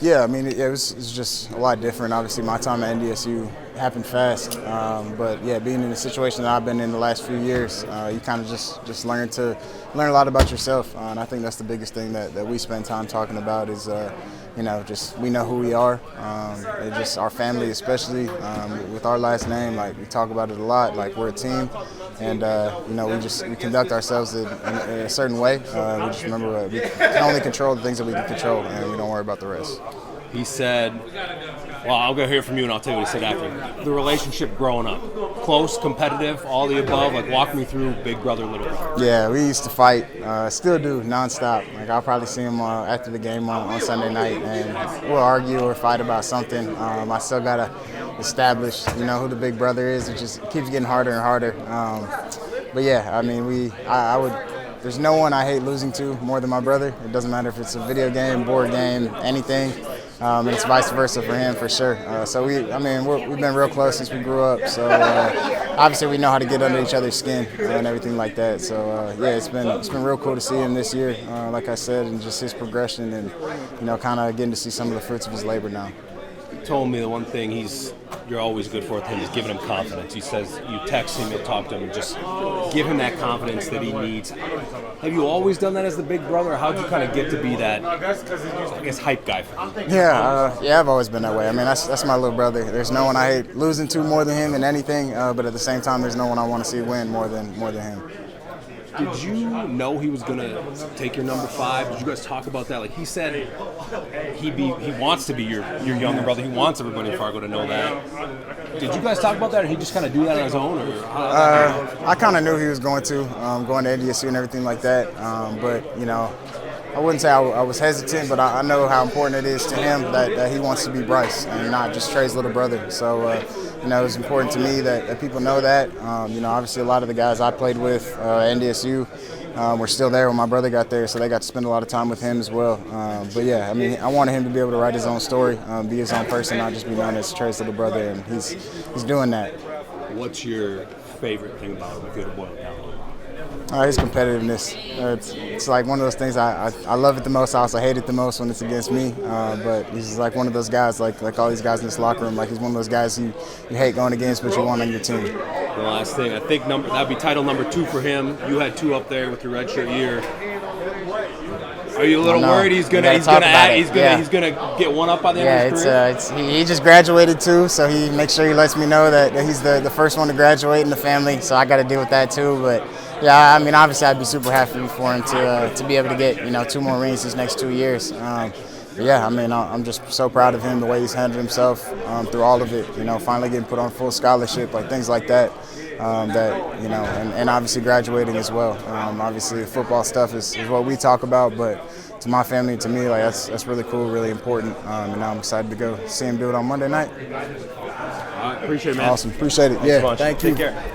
Yeah, I mean, it was just a lot different. Obviously, my time at NDSU happened fast, but yeah, being in the situation that I've been in the last few years, you kind of just learn a lot about yourself, and I think that's the biggest thing that we spend time talking about is, just we know who we are, and just our family, especially with our last name. Like we talk about it a lot. Like we're a team, and we conduct ourselves in a certain way. We just remember we can only control the things that we can control, and we don't worry about the rest. He said, well, I'll go hear from you and I'll tell you what he said after. The relationship growing up, close, competitive, all the above, like walk me through big brother, little brother. Yeah, we used to fight, still do, nonstop. Like I'll probably see him after the game on Sunday night, and we'll argue or fight about something. I still gotta establish, who the big brother is. It just keeps getting harder and harder. But yeah, I mean, I would. There's no one I hate losing to more than my brother. It doesn't matter if it's a video game, board game, anything. And it's vice versa for him for sure. So we've been real close since we grew up. So obviously we know how to get under each other's skin and everything like that. So it's been real cool to see him this year, like I said, and just his progression and kind of getting to see some of the fruits of his labor now. He told me the one thing you're always good for with him is giving him confidence. He says you text him, you talk to him, and just give him that confidence that he needs. Have you always done that as the big brother, or how'd you kind of get to be that, I guess, hype guy for him? Yeah, I've always been that way. I mean, that's my little brother. There's no one I hate losing to more than him in anything, but at the same time, there's no one I want to see win more than him. Did you know he was going to take your number 5? Did you guys talk about that? Like he said he wants to be your younger brother. He wants everybody in Fargo to know that. Did you guys talk about that, or he just kind of do that on his own? Or I kind of knew he was going to NDSU and everything like that. But, I wouldn't say I was hesitant, but I know how important it is to him that he wants to be Bryce and not just Trey's little brother. So, it's important to me that people know that. Obviously a lot of the guys I played with at NDSU were still there when my brother got there, so they got to spend a lot of time with him as well. But yeah, I mean, I wanted him to be able to write his own story, be his own person, not just be known as Trey's little brother, and he's doing that. What's your favorite thing about him, if you had to boil it down? His competitiveness. It's like one of those things I love it the most. I also hate it the most when it's against me. But he's like one of those guys, like all these guys in this locker room. Like he's one of those guys you hate going against, but you want on your team. The last thing, I think that'd be title number 2 for him. You had 2 up there with your redshirt year. Are you a little worried he's gonna get one up by the end of his career? He just graduated too, so he makes sure he lets me know that he's the first one to graduate in the family. So I got to deal with that too, but. Yeah, I mean, obviously, I'd be super happy for him to be able to get 2 more rings these next 2 years. Yeah, I mean, I'm just so proud of him, the way he's handled himself through all of it. Finally getting put on full scholarship, like things like that. And obviously graduating as well. Obviously, the football stuff is what we talk about, but to my family and to me, like that's really cool, really important. And now I'm excited to go see him do it on Monday night. All right, appreciate it, man. Awesome, appreciate it. Yeah, thank you. Take care.